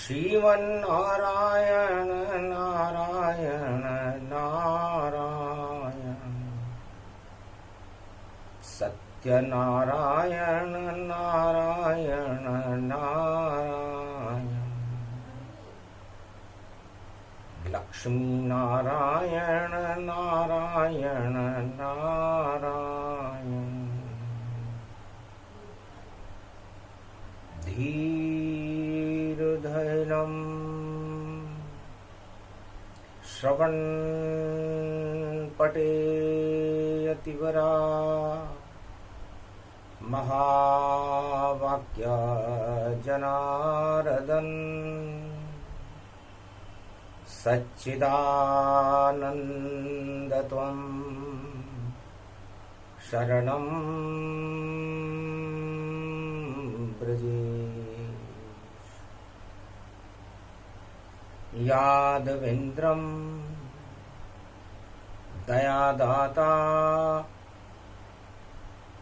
श्रीमन्नारायण नारायण नारायण सत्यनारायण नारायण नारायण लक्ष्मी नारायण नारायण नारायण धीरधैर्यं श्रवणपटेऽतिवरा महावाक्य जनार्दन सच्चिदानन्दत्वं शरणं ब्रजे यादवेन्द्रं दयादाता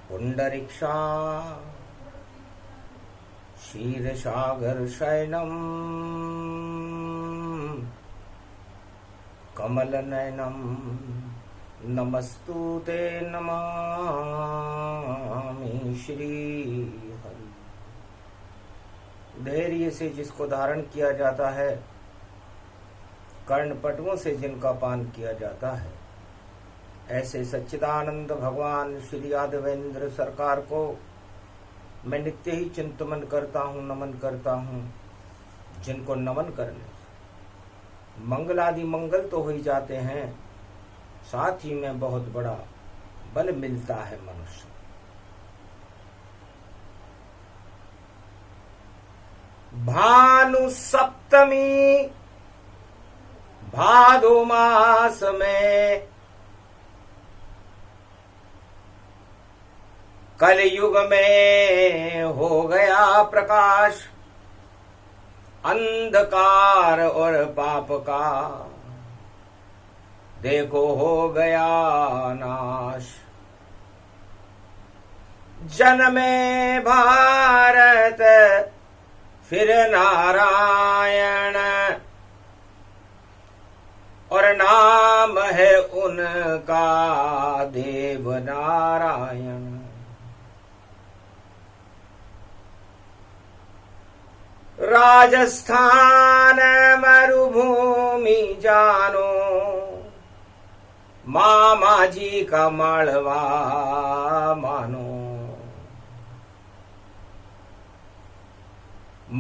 पुंडरीक्षा क्षीरसागरशयनं कमलनयनं नमस्तुते नमामि श्रीहरि। धैर्य से जिसको धारण किया जाता है, कर्णपटुओं से जिनका पान किया जाता है, ऐसे सच्चिदानंद भगवान श्री यादवेंद्र सरकार को मैं नित्य ही चिंतन करता हूँ, नमन करता हूँ। जिनको नमन करने मंगल आदि मंगल तो हो ही जाते हैं, साथ ही में बहुत बड़ा बल मिलता है मनुष्य। भानु सप्तमी भादो मास में कलयुग में हो गया प्रकाश, अंधकार और पाप का देखो हो गया नाश। जन्मे भारत फिर नारायण, और नाम है उनका देव नारायण। राजस्थान मरुभूमि जानो, मामा जी का मालवा मानो।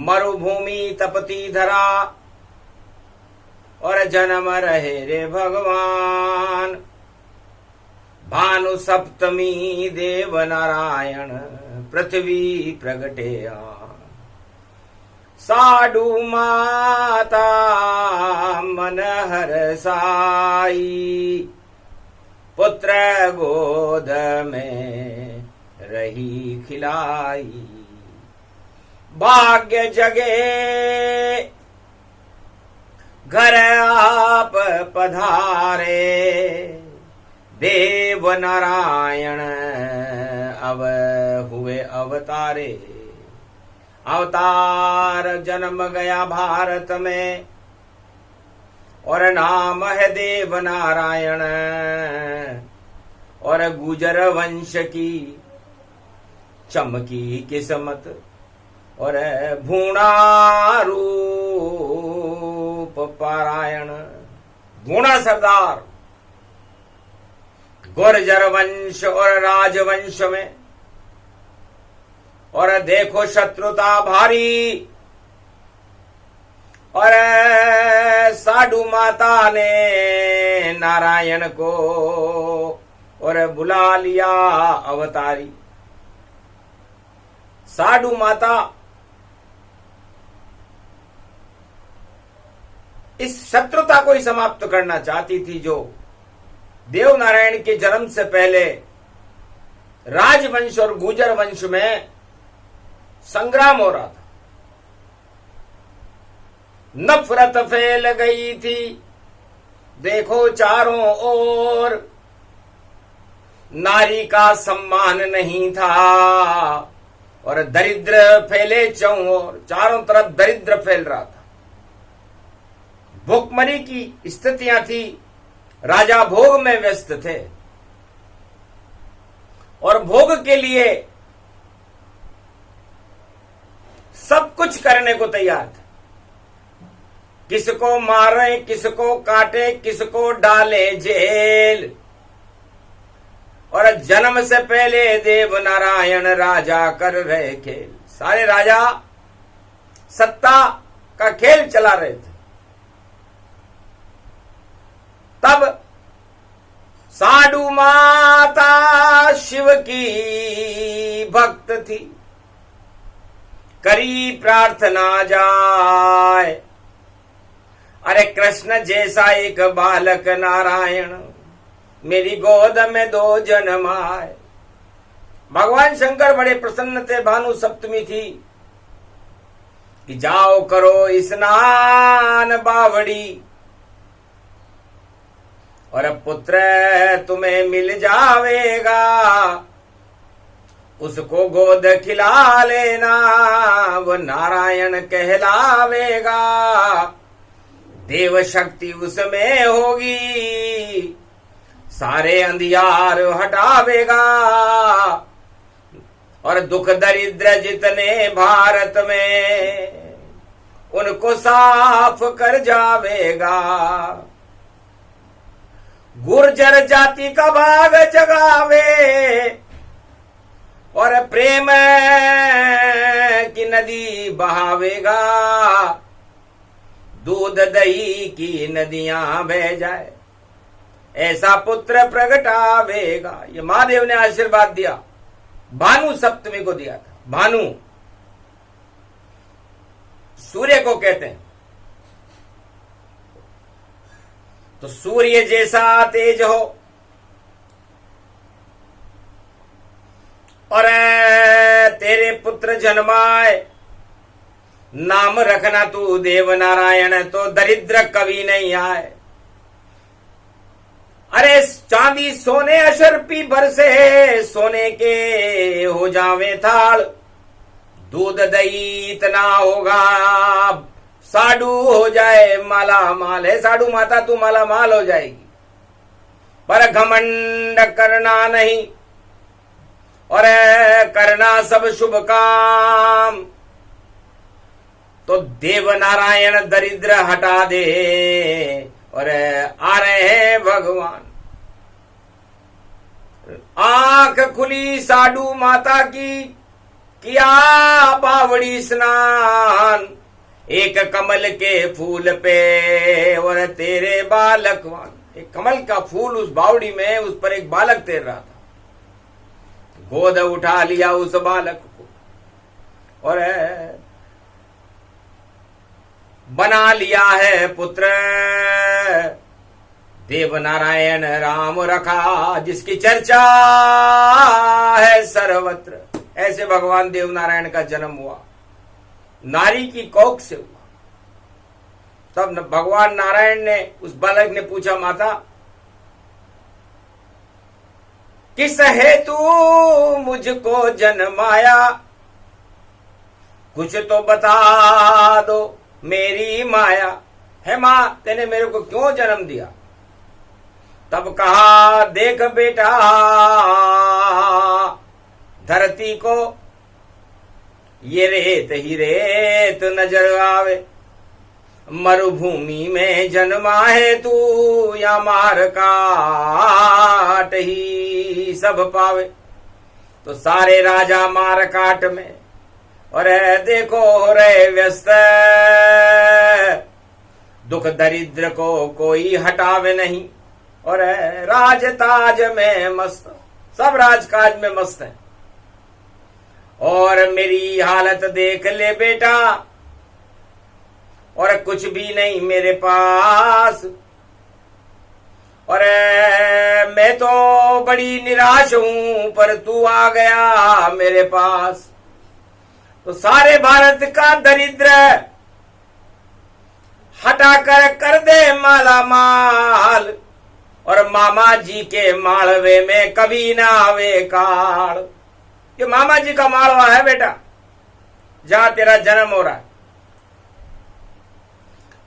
मरुभूमि तपती धरा और जन्म रहे रे भगवान। भानु सप्तमी देव नारायण पृथ्वी प्रगटे। साडू माता मन हरसाई, पुत्र गोद में रही खिलाई। भाग्य जगे घर आप पधारे, देव नारायण अब हुए अवतारे। अवतार जन्म गया भारत में, और नाम है देव नारायण। और गुजर वंश की चमकी किस्मत, और भूणा रूप पारायण। गुणा सरदार गुर्जर वंश और राजवंश में, और देखो शत्रुता भारी। और साडू माता ने नारायण को और बुला लिया अवतारी। साडू माता इस शत्रुता को ही समाप्त करना चाहती थी, जो देव नारायण के जन्म से पहले राजवंश और गुर्जर वंश में संग्राम हो रहा था। नफरत फैल गई थी, देखो चारों ओर। नारी का सम्मान नहीं था, और दरिद्र फैले चारों ओर, चारों तरफ दरिद्र फैल रहा था। भुखमरी की स्थितियां थी, राजा भोग में व्यस्त थे और भोग के लिए सब कुछ करने को तैयार थे। किसको मारे, किसको काटे, किसको डाले जेल। और जन्म से पहले देव नारायण राजा कर रहे खेल। सारे राजा सत्ता का खेल चला रहे थे। तब साडू माता शिव की भक्त थी, करी प्रार्थना जाए, अरे कृष्ण जैसा एक बालक नारायण मेरी गोद में दो जन्म आए। भगवान शंकर बड़े प्रसन्न थे। भानु सप्तमी थी कि जाओ करो स्नान बावड़ी, और पुत्र तुम्हें मिल जावेगा, उसको गोद खिला लेना, वो नारायण कहलावेगा, देव शक्ति उसमें होगी, सारे अंधियार हटावेगा, और दुख दरिद्र जितने भारत में उनको साफ कर जावेगा, गुर्जर जाति का भाग जगावे, और प्रेम की नदी बहावेगा, दूध दही की नदियां बह जाए, ऐसा पुत्र प्रगटावेगा। ये महादेव ने आशीर्वाद दिया, भानु सप्तमी को दिया था। भानु सूर्य को कहते हैं। तो सूर्य जैसा तेज हो और तेरे पुत्र जन्माए, नाम रखना तू देव नारायण, तो दरिद्र कभी नहीं आए। अरे चांदी सोने अशर्पी बरसे, सोने के हो जावे थाल, दूध दही इतना होगा साडू हो जाए माला माल। है साडू माता तू माला माल हो जाएगी, पर घमंड करना नहीं, और करना सब शुभ काम, तो देव नारायण दरिद्र हटा दे, और आ रहे हैं भगवान। आंख खुली साडू माता की, किया बावड़ी स्नान, एक कमल के फूल पे और तेरे बालकवान। एक कमल का फूल उस बावड़ी में, उस पर एक बालक तैर रहा था। गोद उठा लिया उस बालक को और बना लिया है पुत्र, देव नारायण राम रखा, जिसकी चर्चा है सर्वत्र। ऐसे भगवान देव नारायण का जन्म हुआ, नारी की कोख से हुआ। तब भगवान नारायण ने, उस बालक ने पूछा, माता किस हेतु मुझको जन्माया, कुछ तो बता दो मेरी माया। है मां, तेने मेरे को क्यों जन्म दिया? तब कहा, देख बेटा धरती को, ये रेत ही रेत नजर आवे, मरुभूमि में जन्मा है तू, या मार काट ही सब पावे। तो सारे राजा मार काट में, और देखो हो रहे व्यस्त, दुख दरिद्र को कोई हटावे नहीं, और राज ताज में मस्त, सब राजकाज में मस्त है। और मेरी हालत देख ले बेटा, और कुछ भी नहीं मेरे पास, और मैं तो बड़ी निराश हूं, पर तू आ गया मेरे पास। तो सारे भारत का दरिद्र हटाकर कर दे माला माल, और मामा जी के मालवे में कभी ना आवे काल। ये मामा जी का मालवा है बेटा, जहां तेरा जन्म हो रहा है।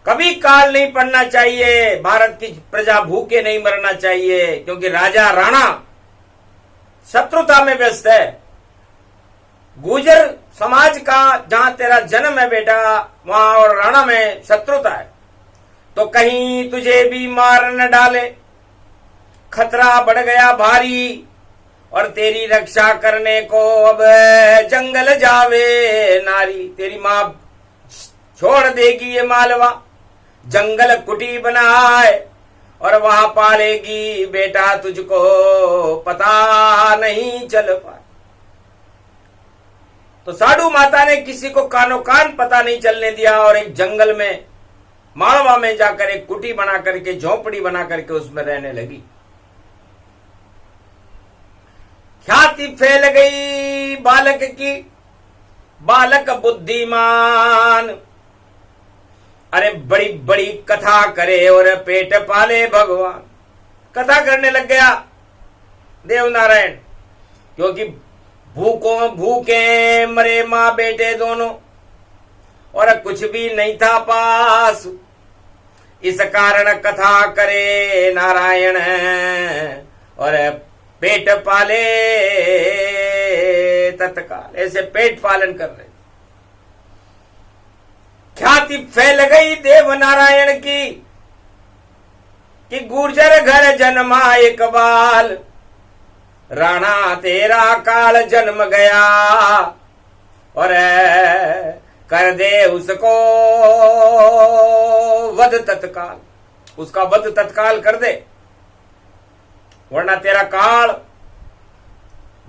कभी काल नहीं पड़ना चाहिए, भारत की प्रजा भूखे नहीं मरना चाहिए, क्योंकि राजा राणा शत्रुता में व्यस्त है। गुर्जर समाज का जहां तेरा जन्म है बेटा, वहां और राणा में शत्रुता है, तो कहीं तुझे भी मार न डाले। खतरा बढ़ गया भारी और तेरी रक्षा करने को अब जंगल जावे नारी। तेरी मां छोड़ देगी ये मालवा, जंगल कुटी बनाए और वहां पालेगी बेटा, तुझको पता नहीं चल पाए। तो साधु माता ने किसी को कानो कान पता नहीं चलने दिया और एक जंगल में मालवा में जाकर एक कुटी बना करके, झोपड़ी बना करके उसमें रहने लगी। ख्याति फैल गई बालक की, बालक बुद्धिमान, अरे बड़ी बड़ी कथा करे और पेट पाले भगवान। कथा करने लग गया देव नारायण, क्योंकि भूखे मरे मां बेटे दोनों और कुछ भी नहीं था पास, इस कारण कथा करे नारायण और पेट पाले तत्काल। ऐसे पेट पालन कर रहे। ख्याति फैल गई देव नारायण की कि गुर्जर घर जन्मा एक बाल, राणा तेरा काल जन्म गया और कर दे उसको वध तत्काल। उसका वध तत्काल कर दे, वरना तेरा काल।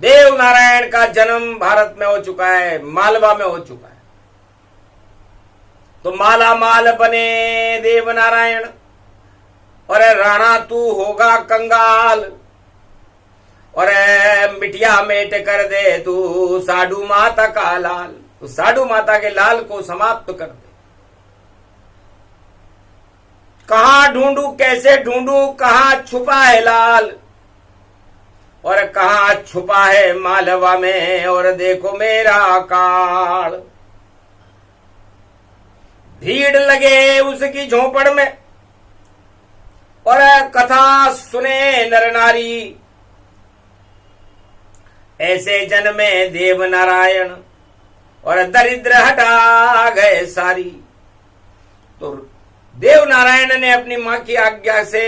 देव नारायण का जन्म भारत में हो चुका है, मालवा में हो चुका है। तो माला माल बने देव नारायण और राणा तू होगा कंगाल और मिटिया मेट कर दे तू साधु माता का लाल। तो साधु माता के लाल को समाप्त कर दे। कहां ढूंढू कैसे ढूंढू, कहां छुपा है लाल और कहां छुपा है मालवा में, और देखो मेरा काल। भीड़ लगे उसकी झोपड़ में और कथा सुने नर नारी, ऐसे जन्मे देव नारायण और दरिद्र हटा गए सारी। तो देव नारायण ने अपनी मां की आज्ञा से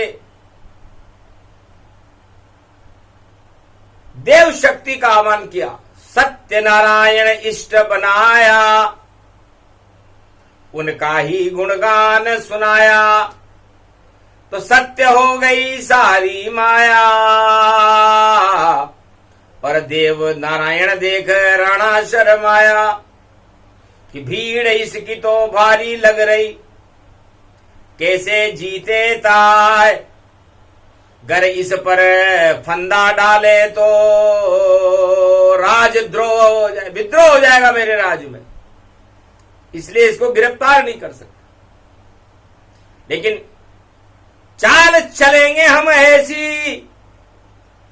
देव शक्ति का आह्वान किया, सत्यनारायण इष्ट बनाया, उनका ही गुणगान सुनाया, तो सत्य हो गई सारी माया। और देव नारायण देख राणा शर्माया कि भीड़ इसकी तो भारी लग रही, कैसे जीते ताय, गर इस पर फंदा डाले तो राजद्रोह हो जाए, विद्रोह हो जाएगा मेरे राज्य में, इसलिए इसको गिरफ्तार नहीं कर सकते। लेकिन चाल चलेंगे हम ऐसी,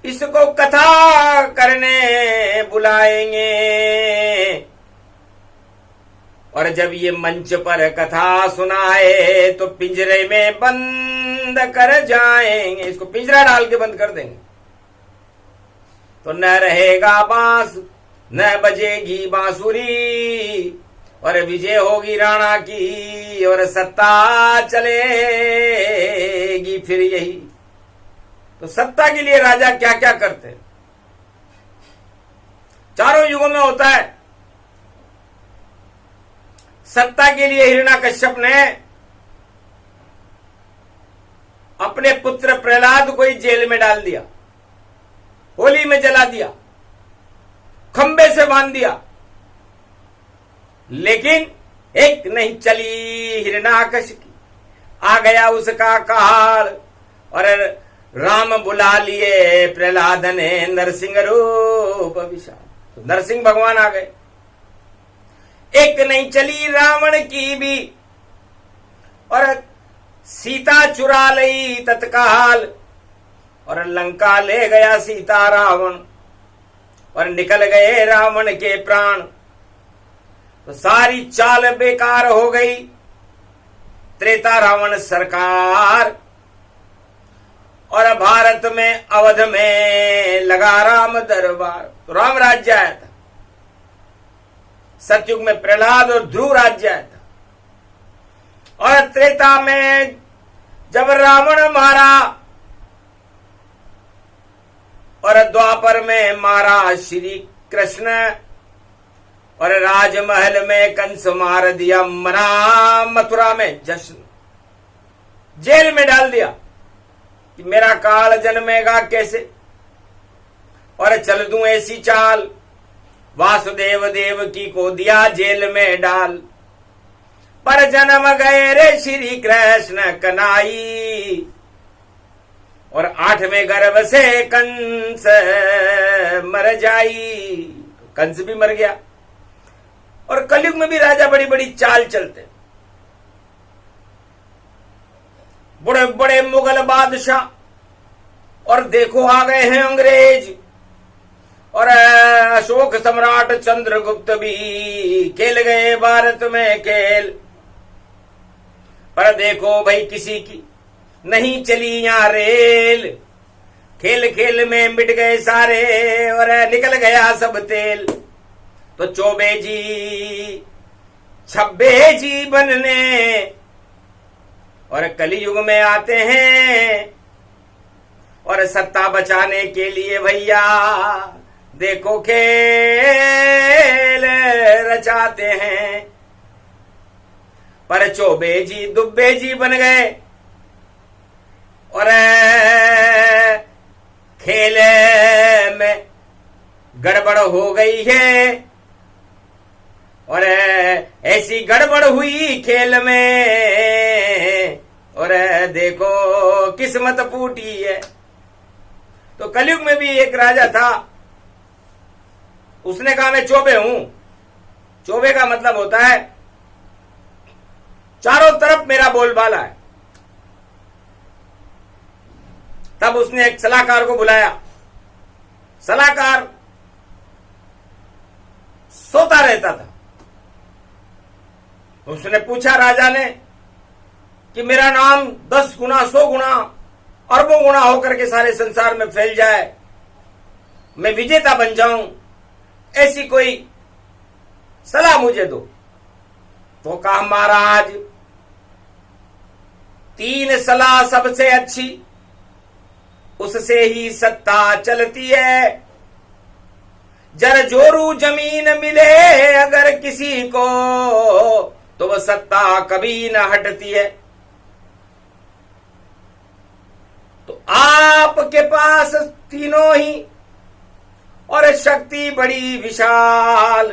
इसको कथा करने बुलाएंगे और जब ये मंच पर कथा सुनाए तो पिंजरे में बंद कर जाएंगे। इसको पिंजरा डाल के बंद कर देंगे तो न रहेगा बांस, न बजेगी बांसुरी और विजय होगी राणा की और सत्ता चलेगी फिर यही। तो सत्ता के लिए राजा क्या क्या करते हैं, चारों युगों में होता है। सत्ता के लिए हिरण्याकश्यप ने अपने पुत्र प्रहलाद को ही जेल में डाल दिया, होली में जला दिया, खंबे से बांध दिया, लेकिन एक नहीं चली हिरण्याकश की। आ गया उसका काल और राम बुला लिए प्रहलाद ने नरसिंह रूप विशाल। तो नरसिंह भगवान आ गए। एक नहीं चली रावण की भी और सीता चुरा ली तत्काल और लंका ले गया सीता रावण और निकल गए रावण के प्राण। तो सारी चाल बेकार हो गई, त्रेता रावण सरकार, और भारत में अवध में लगा राम दरबार। तो राम राज्य आया था, सतयुग में प्रहलाद और ध्रुव राज्य आया था, और त्रेता में जब रावण मारा और द्वापर में मारा श्री कृष्ण, और राजमहल में कंस मार दिया, मना मथुरा में जश्न, जेल में डाल दिया कि मेरा काल जन्मेगा कैसे, और चल दूं ऐसी चाल, वासुदेव देवकी को दिया जेल में डाल, पर जन्म गए रे श्री कृष्ण कनाई, और 8वें गर्भ से कंस मर जाई। कंस भी मर गया। और कलयुग में भी राजा बड़ी बड़ी चाल चलते, बड़े बड़े मुगल बादशाह, और देखो आ गए हैं अंग्रेज, और अशोक सम्राट चंद्रगुप्त भी खेल गए भारत में खेल, पर देखो भाई किसी की नहीं चली यहां रेल, खेल खेल में मिट गए सारे और निकल गया सब तेल। तो चौबे जी छब्बे जी बनने और कलयुग में आते हैं, और सत्ता बचाने के लिए भैया देखो खेल रचाते हैं। पर चौबे जी दुब्बे जी बन गए और खेल में गड़बड़ हो गई है, और ऐसी गड़बड़ हुई खेल में और देखो किस्मत फूटी है। तो कलयुग में भी एक राजा था, उसने कहा मैं चौबे हूं। चौबे का मतलब होता है चारों तरफ मेरा बोलबाला है। तब उसने एक सलाहकार को बुलाया। सलाहकार सोता रहता था। उसने पूछा राजा ने कि मेरा नाम 10 गुना 100 गुना अरबों गुना होकर के सारे संसार में फैल जाए, मैं विजेता बन जाऊं, ऐसी कोई सलाह मुझे दो। तो कहा महाराज 3 सलाह सबसे अच्छी, उससे ही सत्ता चलती है। जर जोरू जमीन मिले अगर किसी को, तो वह सत्ता कभी न हटती है। तो आपके पास तीनों ही और शक्ति बड़ी विशाल,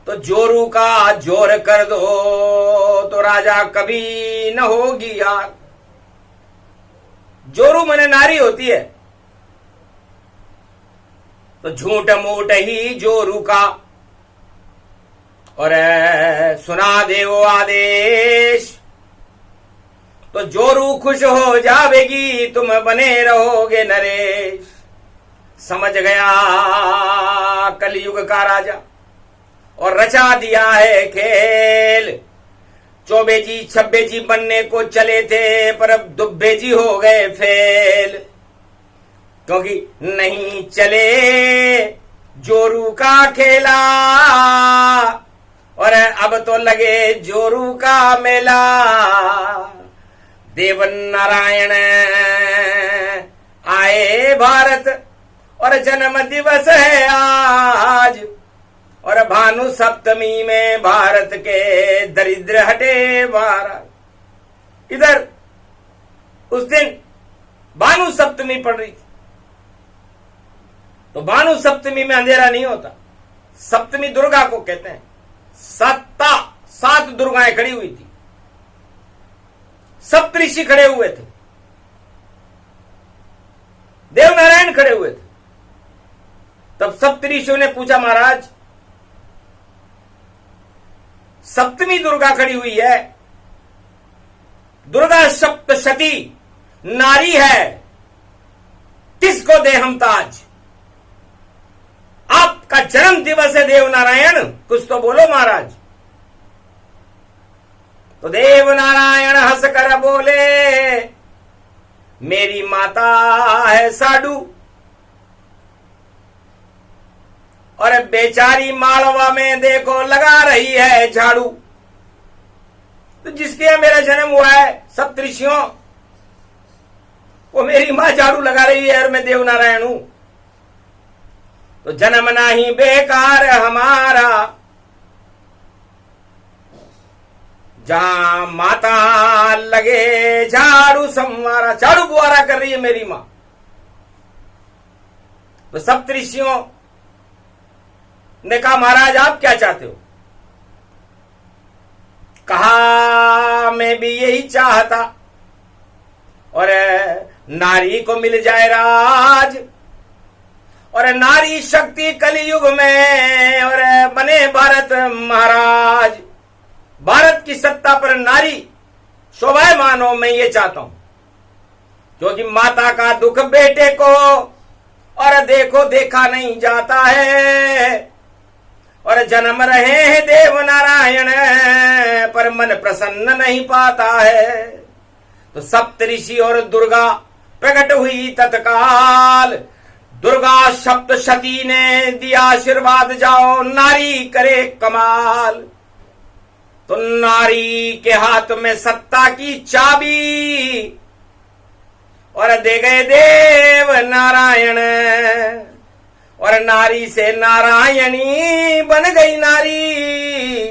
तो जोरू का जोर कर दो तो राजा कभी न होगी यार। जोरू मने नारी होती है, तो झूठ मूठ ही जोरू का, और सुना दे वो आदेश, तो जोरू खुश हो जावेगी, तुम बने रहोगे नरेश। समझ गया कलयुग का राजा और रचा दिया है खेल। चौबे जी छब्बे जी बनने को चले थे, पर अब दुब्बे जी हो गए फेल, क्योंकि नहीं चले जोरू का खेला, और अब तो लगे जोरू का मेला। देव नारायण आए भारत और जन्म दिवस है आज, और भानु सप्तमी में भारत के दरिद्र हटे महाराज। इधर उस दिन भानु सप्तमी पड़ रही थी। तो भानु सप्तमी में अंधेरा नहीं होता, सप्तमी दुर्गा को कहते हैं। 7 दुर्गाएं खड़ी हुई थी, सप्तऋषि खड़े हुए थे, देवनारायण खड़े हुए थे। तब सप्तऋषियों ने पूछा महाराज सप्तमी दुर्गा खड़ी हुई है, दुर्गा सप्तशती नारी है, किसको दे हम ताज? आपका जन्म दिवस है देवनारायण, कुछ तो बोलो महाराज। तो देव नारायण हंसकर बोले, मेरी माता है साडू और बेचारी मालवा में देखो लगा रही है झाड़ू। तो जिसके यहाँ मेरा जन्म हुआ है सप्तऋषियों, वो मेरी मां झाड़ू लगा रही है और मैं देव नारायण हूं। तो जन्म नहीं बेकार हमारा, जहां माता लगे झाड़ू संवारा। झाड़ू बुआरा कर रही है मेरी मां। तो सप्तऋषियों ने कहा, महाराज आप क्या चाहते हो? कहा, मैं भी यही चाहता और नारी को मिल जाए राज, और नारी शक्ति कलयुग में और बने भारत महाराज। भारत की सत्ता पर नारी शोभायमान हो, मैं ये चाहता हूं। क्योंकि माता का दुख बेटे को और देखो देखा नहीं जाता है, और जन्म रहे हैं देव नारायण पर मन प्रसन्न नहीं पाता है। तो सप्तऋषि और दुर्गा प्रकट हुई तत्काल। दुर्गा सप्तशती ने दिया आशीर्वाद, जाओ नारी करे कमाल। तो नारी के हाथ में सत्ता की चाबी और दे गए देव नारायण, और नारी से नारायणी बन गई नारी।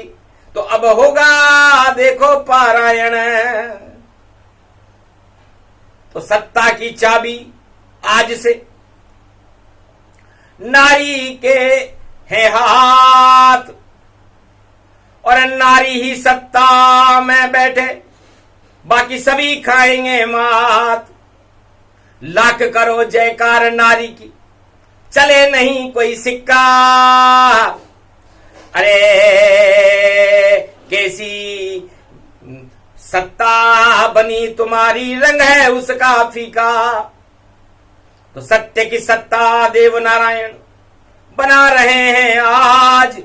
तो अब होगा देखो पारायण। तो सत्ता की चाबी आज से नारी के है हाथ, और नारी ही सत्ता में बैठे, बाकी सभी खाएंगे मात। लाख करो जयकार नारी की, चले नहीं कोई सिक्का। अरे कैसी सत्ता बनी तुम्हारी, रंग है उसका फीका। तो सत्य की सत्ता देव नारायण बना रहे हैं आज,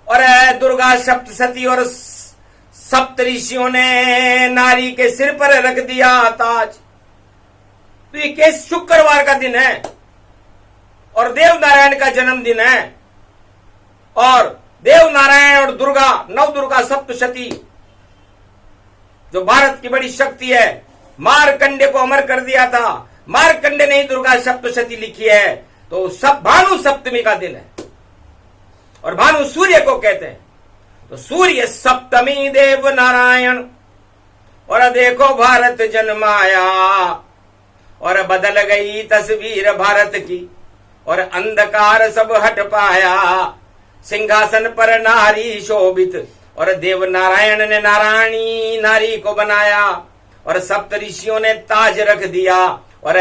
और दुर्गा सप्तशती और सप्तऋषियों ने नारी के सिर पर रख दिया ताज। तो ये केस शुक्रवार का दिन है और देव नारायण का जन्मदिन है, और देव नारायण और दुर्गा, नव दुर्गा सप्तशती जो भारत की बड़ी शक्ति है, मारकंडे को अमर कर दिया था। मारकंडे ने ही दुर्गा सप्तशती लिखी है। तो सब भानु सप्तमी का दिन है, और भानु सूर्य को कहते हैं। तो सूर्य सप्तमी देव नारायण, और देखो भारत जन्माया, और बदल गई तस्वीर भारत की, और अंधकार सब हट पाया। सिंहासन पर नारी शोभित, और देव नारायण ने नारायणी नारी को बनाया, और सप्तऋषियों ने ताज रख दिया, और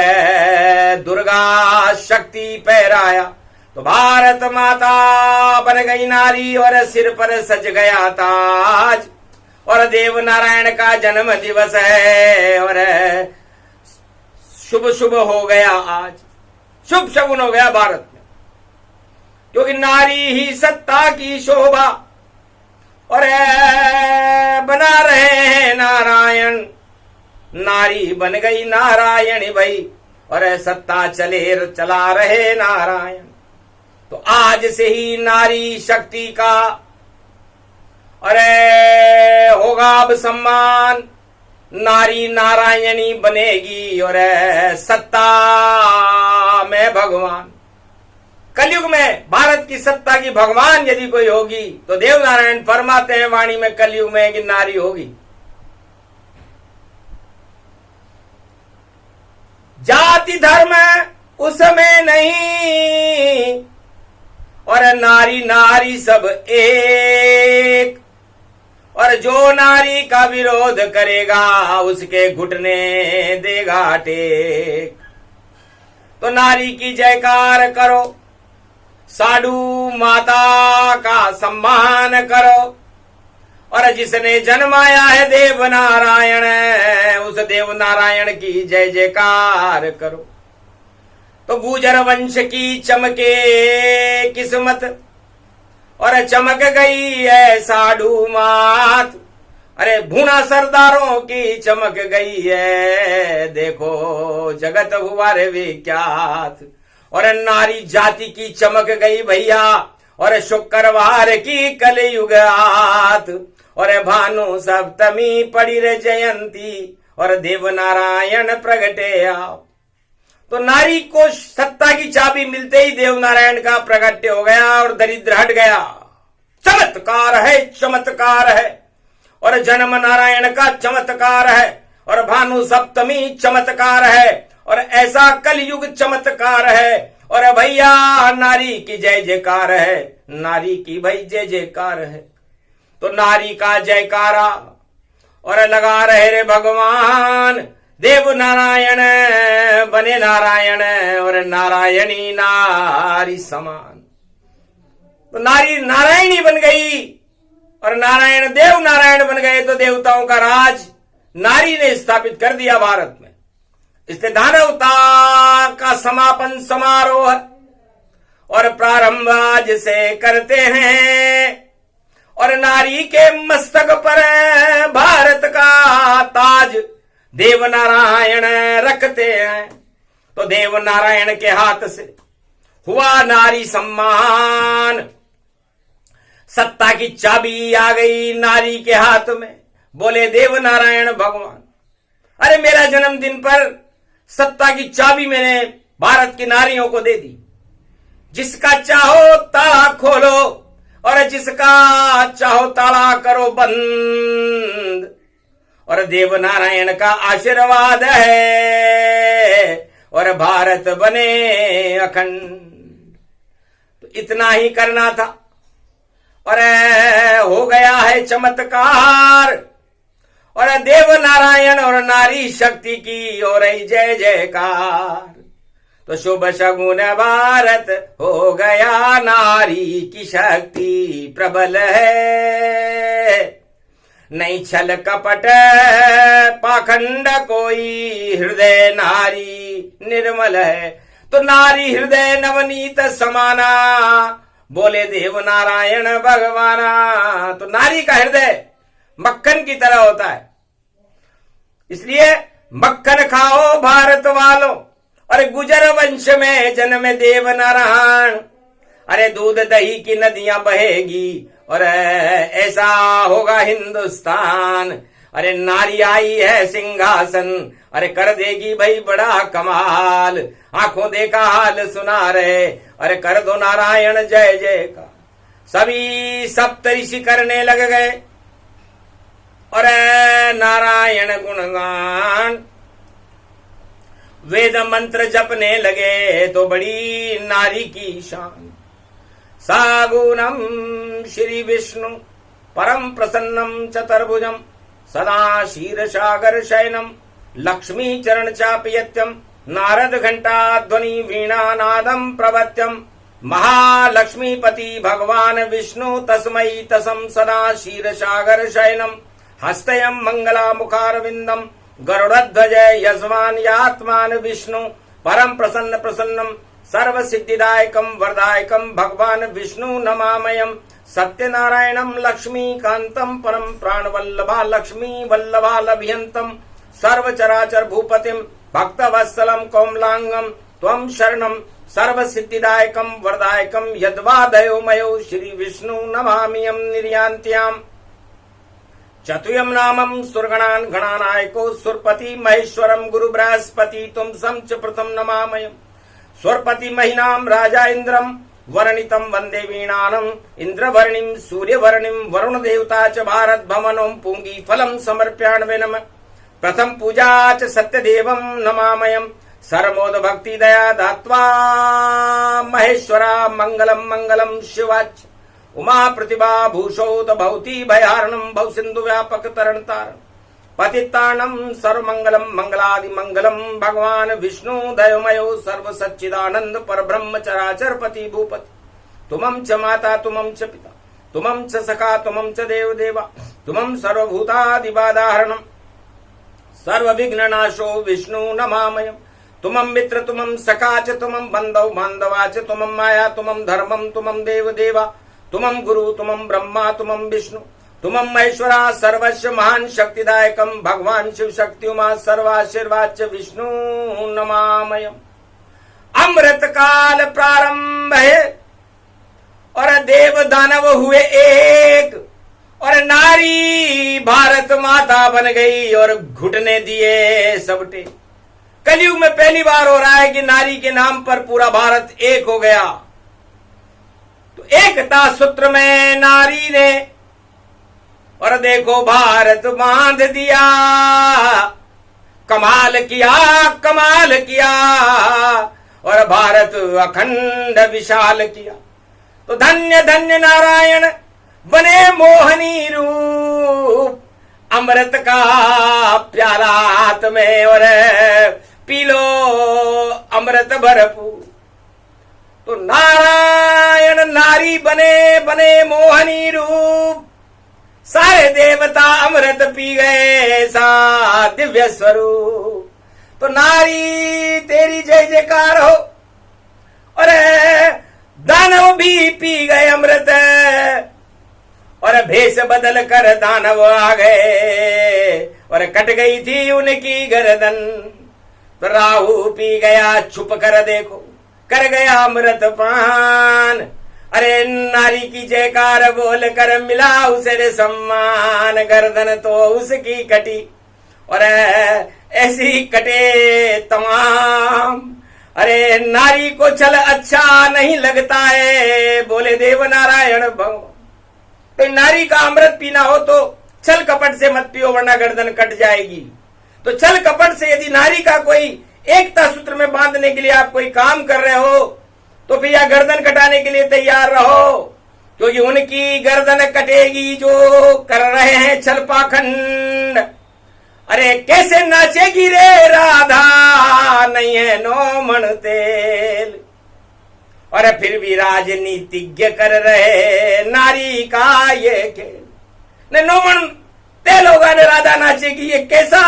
दुर्गा शक्ति पहराया। तो भारत माता बन गई नारी, और सिर पर सज गया ताज। और देव नारायण का जन्म दिवस है, और शुभ शुभ हो गया आज, शुभ शगुन हो गया भारत में। क्योंकि नारी ही सत्ता की शोभा, और बना रहे हैं नारायण। नारी बन गई नारायणी भाई, और सत्ता चला रहे नारायण। तो आज से ही नारी शक्ति का होगा अब सम्मान। नारी नारायणी बनेगी, और सत्ता में भगवान। कलयुग में भारत की सत्ता की भगवान यदि कोई होगी, तो देव नारायण फरमाते हैं वाणी में कलयुग में कि नारी होगी। जाति धर्म उसमें नहीं, और नारी नारी सब एक। और जो नारी का विरोध करेगा, उसके घुटने देगा टेक। तो नारी की जयकार करो, साडू माता का सम्मान करो, और जिसने जन्माया है देव नारायण, उस देव नारायण की जय जयकार करो। तो गुजर वंश की चमके किस्मत, और चमक गई है साडू मात। अरे भूना सरदारों की चमक गई है, देखो जगत हुआ रे विख्यात। और नारी जाति की चमक गई भैया, और शुक्रवार की कलयुग आत। और भानु सप्तमी पड़ी रे जयंती, और देव नारायण प्रगटे आप। तो नारी को सत्ता की चाबी मिलते ही देव नारायण का प्रगट्य हो गया और दरिद्र हट गया। चमत्कार है, चमत्कार है। और जन्म नारायण का चमत्कार है, और भानु सप्तमी चमत्कार है, और ऐसा कलयुग चमत्कार है। और भैया नारी की जय जयकार है, नारी की भाई जय जयकार है। तो नारी का जयकारा और लगा रहे रे भगवान, देव नारायण बने नारायण, और नारायणी नारी समान। तो नारी नारायणी बन गई और नारायण देव नारायण बन गए। तो देवताओं का राज नारी ने स्थापित कर दिया भारत में। इसलिए दानवता का समापन समारोह और प्रारंभ आज से करते हैं। और नारी के मस्तक पर भारत का ताज देव नारायण रखते हैं। तो देव नारायण के हाथ से हुआ नारी सम्मान। सत्ता की चाबी आ गई नारी के हाथ में। बोले देव नारायण भगवान, अरे मेरा जन्मदिन पर सत्ता की चाबी मैंने भारत की नारियों को दे दी। जिसका चाहो ताला खोलो और जिसका चाहो ताला करो बंद। और देव नारायण का आशीर्वाद है और भारत बने अखंड। तो इतना ही करना था और हो गया है चमत्कार। और देव नारायण और नारी शक्ति की हो रही जय जयकार। तो शुभ शगुन भारत हो गया, नारी की शक्ति प्रबल है। नहीं छल कपट पाखंड कोई, हृदय नारी निर्मल है। तो नारी हृदय नवनीत समाना, बोले देव नारायण भगवाना। तो नारी का हृदय मक्खन की तरह होता है, इसलिए मक्खन खाओ भारत वालों। अरे गुजर वंश में जन्म देव नारायण। अरे दूध दही की नदियां बहेगी और ऐसा होगा हिंदुस्तान। अरे नारी आई है सिंहासन, अरे कर देगी भाई बड़ा कमाल। आंखों देखा हाल सुना रहे, अरे कर दो नारायण जय जय का। सभी सप्तऋषि करने लग गए और नारायण गुणगान वेद मंत्र जपने लगे। तो बड़ी नारी की शान। सागुणम श्री विष्णु परम प्रसन्नम चतुर्भुजम, सदा क्षीरसागर शयनम, लक्ष्मी चरण चापयत्यम, नारद घंटा ध्वनि वीणा नादम प्रवत्यम। महालक्ष्मीपति भगवान विष्णु तस्मै तसम, सदा क्षीरसागर शयनम, हस्तयम मंगला मुखारविंदम, गरुड़ध्वज यजमान यात्मान विष्णु, परम प्रसन्न प्रसन्नम, सर्व सिद्धिदायकम वरदायकम, भगवान विष्णु नमामयम। सत्यनारायणम लक्ष्मीकांतम, परम प्राण वल्लभा लक्ष्मी वल्लभालभियंतम, सर्व चराचर भूपतिम, भक्तवत्सलम कौमलांगम, त्वं शरणम सर्व सिद्धिदायकम वरदायकम, यद्वादयो मयो श्री विष्णु नमामियम निर्यान्त्याम। चतुयम नामम सुरगणान गणानायको, सुरपति महेश्वरम गुरु बृहस्पति, तुम च प्रथम नमामयम। सुरपति महिनाम राजा इंद्रम, वर्णितम वंदे वीणानम, इंद्रवर्णिम सूर्यवर्णिम, वरुण देवता च भारत भवनम, पुंगी फलम समर्प्याण्वे नमः। प्रथम पूजा च सत्यदेवम नमामयम, सर्वमोद भक्ति दया दात्वा महेश्वरा, मंगलम मंगलम शिवाच, उमा प्रतिभा भूषोत भवती भयारणम, भव सिंधु व्यापक तरण तारण, पतिताणम सर्वमंगलम मंगलादि मंगलम, भगवान विष्णु दयोमयो सर्व सच्चिदानंद पर ब्रह्म चराचर पति भूपति। तुमं च माता तुमं च पिता तुमं च सखा तुमं च देव देवा, तुमं सर्वभूतादिबाधारणम, सर्व विघ्न नाशो विष्णु नमामयम। तुमं मित्र तुमं सखा च, तुमं बंधव बांधवा च, तुमं माया तुमं धर्मम, तुमं देव देवा, तुमं गुरु तुमं ब्रह्मा तुमं विष्णु, तुमं महेश्वरा सर्वस्व महान शक्तिदायकम भगवान शिव शक्ति उमा सर्वाशीर्वाच विष्णु नमामयम। अमृत काल प्रारंभ है और देव दानव हुए एक और नारी भारत माता बन गई और घुटने दिए सबटे। कलयुग में पहली बार हो रहा है कि नारी के नाम पर पूरा भारत एक हो गया। तो एकता सूत्र में नारी ने और देखो भारत बांध दिया, कमाल किया कमाल किया और भारत अखंड विशाल किया। तो धन्य धन्य नारायण बने मोहनी रूप, अमृत का प्याला हाथ में और पी लो अमृत भरपूर। तो नारायण नारी बने बने मोहनी रूप, सारे देवता अमृत पी गए सा दिव्य स्वरूप। तो नारी तेरी जय जयकार हो और दानव भी पी गए अमृत और भेष बदल कर दानव आ गए और कट गई थी उनकी गर्दन। तो राहु पी गया छुप कर देखो, कर गया अमृत पान। अरे नारी की जयकार बोल कर मिला उसे सम्मान, गर्दन तो उसकी कटी और ऐसी कटे तमाम। अरे नारी को छल अच्छा नहीं लगता है, बोले देव नारायण भगवान। तो नारी का अमृत पीना हो तो छल कपट से मत पियो वरना गर्दन कट जाएगी। तो छल कपट से यदि नारी का कोई एकता सूत्र में बांधने के लिए आप कोई काम कर रहे हो तो फिर या गर्दन कटाने के लिए तैयार रहो, क्योंकि उनकी गर्दन कटेगी जो कर रहे हैं छल पाखंड। अरे कैसे नाचेगी रे राधा, नहीं है नौ मन तेल। और फिर भी राजनीतिज्ञ कर रहे नारी का ये खेल। नहीं नौ मन तेल होगा न राधा नाचेगी, ये कैसा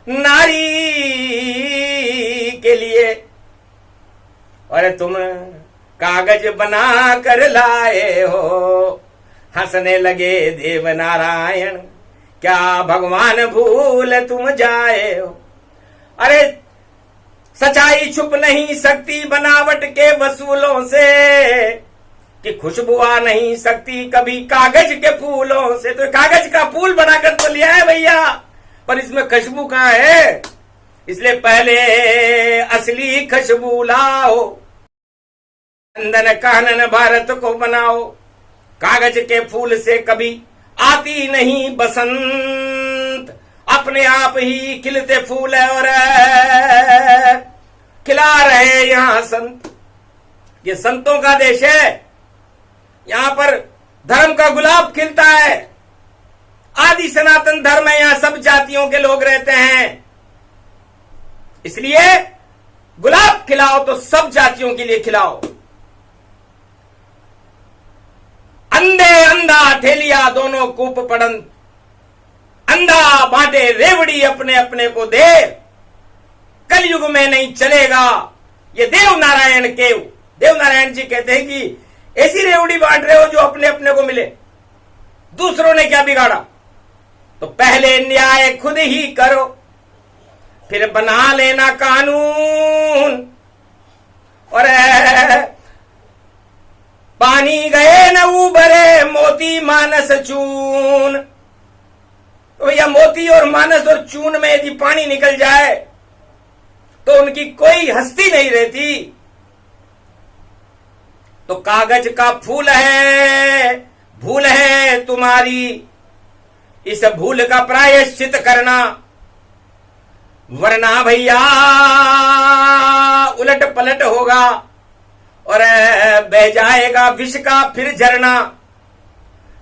नारी के लिए। और तुम कागज बना कर लाए हो, हंसने लगे देव नारायण, क्या भगवान भूल तुम जाए हो। अरे सच्चाई छुप नहीं सकती बनावट के वसूलों से, कि खुशबू आ नहीं सकती कभी कागज के फूलों से। तो कागज का फूल बनाकर तो लिया है भैया, पर इसमें खुशबू कहाँ है। इसलिए पहले असली खुशबू लाओ, चंदन कानन भारत को बनाओ। कागज के फूल से कभी आती नहीं बसंत, अपने आप ही खिलते फूल है और खिला रहे यहाँ संत। ये संतों का देश है, यहाँ पर धर्म का गुलाब खिलता है। आदि सनातन धर्म है, यहाँ सब जातियों के लोग रहते हैं। इसलिए गुलाब खिलाओ तो सब जातियों के लिए खिलाओ। अंधे अंधा ठेलिया दोनों कूप पड़न, अंधा बांटे रेवड़ी अपने अपने को दे। कलयुग में नहीं चलेगा ये देव नारायण जी कहते हैं कि ऐसी रेवड़ी बांट रहे हो जो अपने अपने को मिले, दूसरों ने क्या बिगाड़ा। तो पहले न्याय खुद ही करो, फिर बना लेना कानून। और पानी गए न उबरे मोती मानस चून। तो भैया मोती और मानस और चून में यदि पानी निकल जाए तो उनकी कोई हस्ती नहीं रहती। तो कागज का फूल है, भूल है तुम्हारी, इस भूल का प्रायश्चित करना, वरना भैया उलट पलट होगा और बह जाएगा विष का फिर झरना।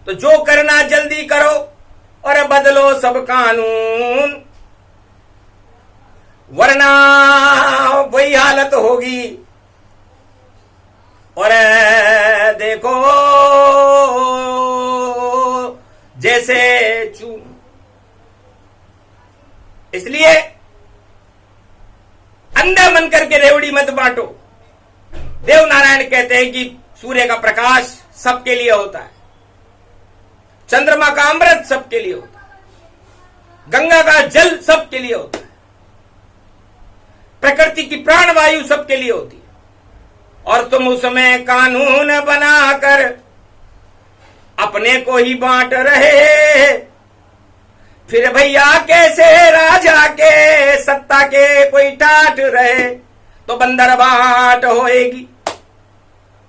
तो जो करना जल्दी करो और बदलो सब कानून, वरना वही हालत होगी। और देखो जैसे चून। इसलिए अंधा मन करके रेवड़ी मत बांटो। देव नारायण कहते हैं कि सूर्य का प्रकाश सबके लिए होता है। चंद्रमा का अमृत सबके लिए होता है, गंगा का जल सबके लिए होता है, प्रकृति की प्राणवायु सबके लिए होती है, और तुम उसमें कानून बनाकर अपने को ही बांट रहे। फिर भैया कैसे राजा के सत्ता के कोई टाट रहे, तो बंदर बाट होएगी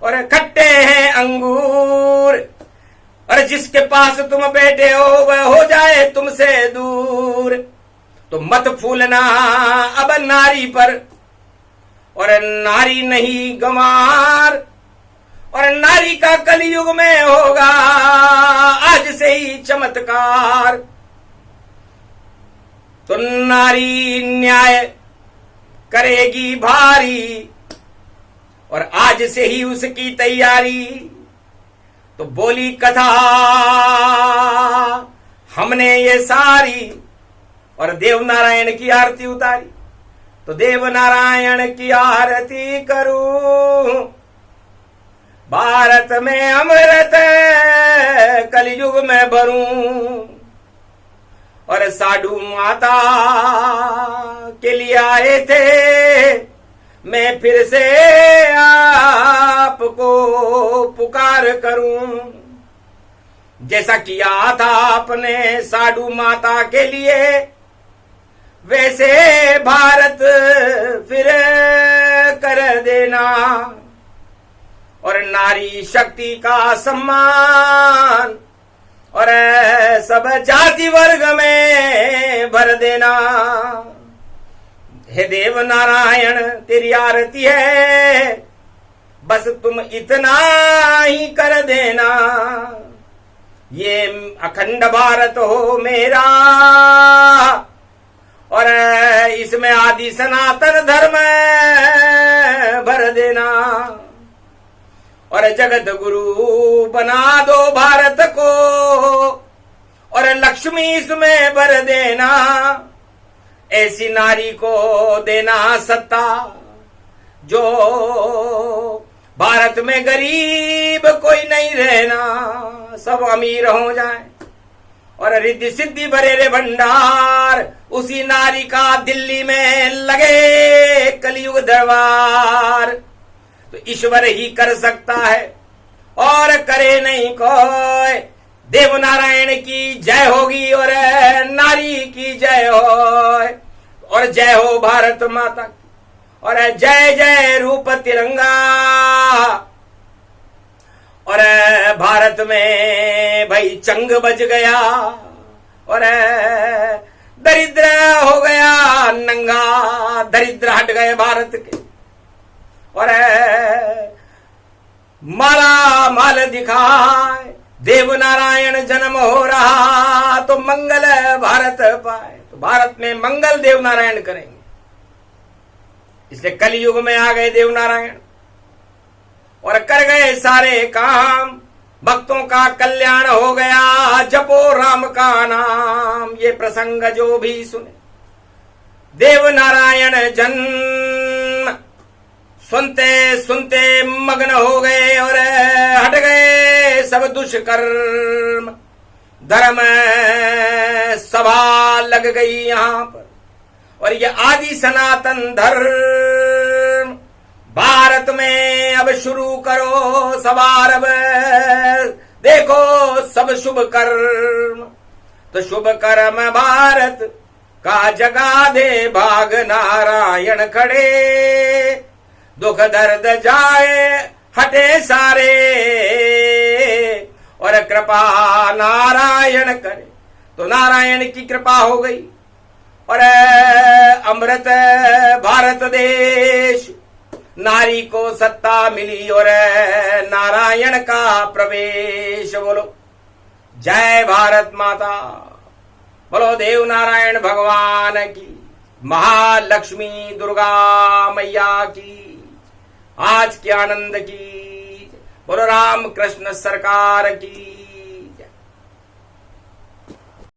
और खट्टे हैं अंगूर, और जिसके पास तुम बैठे हो वह हो जाए तुमसे दूर। तो मत फूलना अब नारी पर, और नारी नहीं गंवार, और नारी का कलयुग में होगा आज से ही चमत्कार। तो नारी न्याय करेगी भारी, और आज से ही उसकी तैयारी। तो बोली कथा हमने ये सारी, और देव नारायण की आरती उतारी। तो देव नारायण की आरती करूं, भारत में अमृत कलयुग में भरूं, और साधु माता के लिए आए थे, मैं फिर से आपको पुकार करूं। जैसा किया था अपने साधु माता के लिए, वैसे भारत फिर कर देना, और नारी शक्ति का सम्मान और सब जाति वर्ग में भर देना। हे देव नारायण तेरी आरती है, बस तुम इतना ही कर देना। ये अखंड भारत हो मेरा, और इसमें आदि सनातन धर्म भर देना, और जगत गुरु बना दो भारत को, और लक्ष्मी इसमें भर देना। ऐसी नारी को देना सत्ता, जो भारत में गरीब कोई नहीं रहना, सब अमीर हो जाए, और रिद्धि सिद्धि भरे रे भंडार उसी नारी का दिल्ली में लगे कलयुग दरबार। तो ईश्वर ही कर सकता है और करे नहीं कोई। देव नारायण की जय होगी और नारी की जय हो, और जय हो भारत माता की, और जय जय रूप तिरंगा। और भारत में भाई चंग बज गया, और दरिद्र हो गया नंगा, दरिद्र हट गए भारत के, और माला माल दिखाए। देव नारायण जन्म हो रहा तो मंगल भारत पाए। तो भारत में मंगल देव नारायण करेंगे, इसलिए कलयुग में आ गए देव नारायण और कर गए सारे काम। भक्तों का कल्याण हो गया, जपो राम का नाम। ये प्रसंग जो भी सुने, देव नारायण जन्म सुनते सुनते मग्न हो गए और हट गए सब दुष्कर्म। धर्म सभा लग गई यहाँ पर, और ये आदि सनातन धर्म भारत में अब शुरू करो सवारब। देखो सब शुभ कर्म, तो शुभ कर्म भारत का जगा दे भाग नारायण खड़े। दुख दर्द जाए हटे सारे, और कृपा नारायण करे। तो नारायण की कृपा हो गई और अमृत भारत देश, नारी को सत्ता मिली और नारायण का प्रवेश। बोलो जय भारत माता, बोलो देव नारायण भगवान की, महालक्ष्मी दुर्गा मैया की, आज के आनंद की, बोलो राम कृष्ण सरकार की।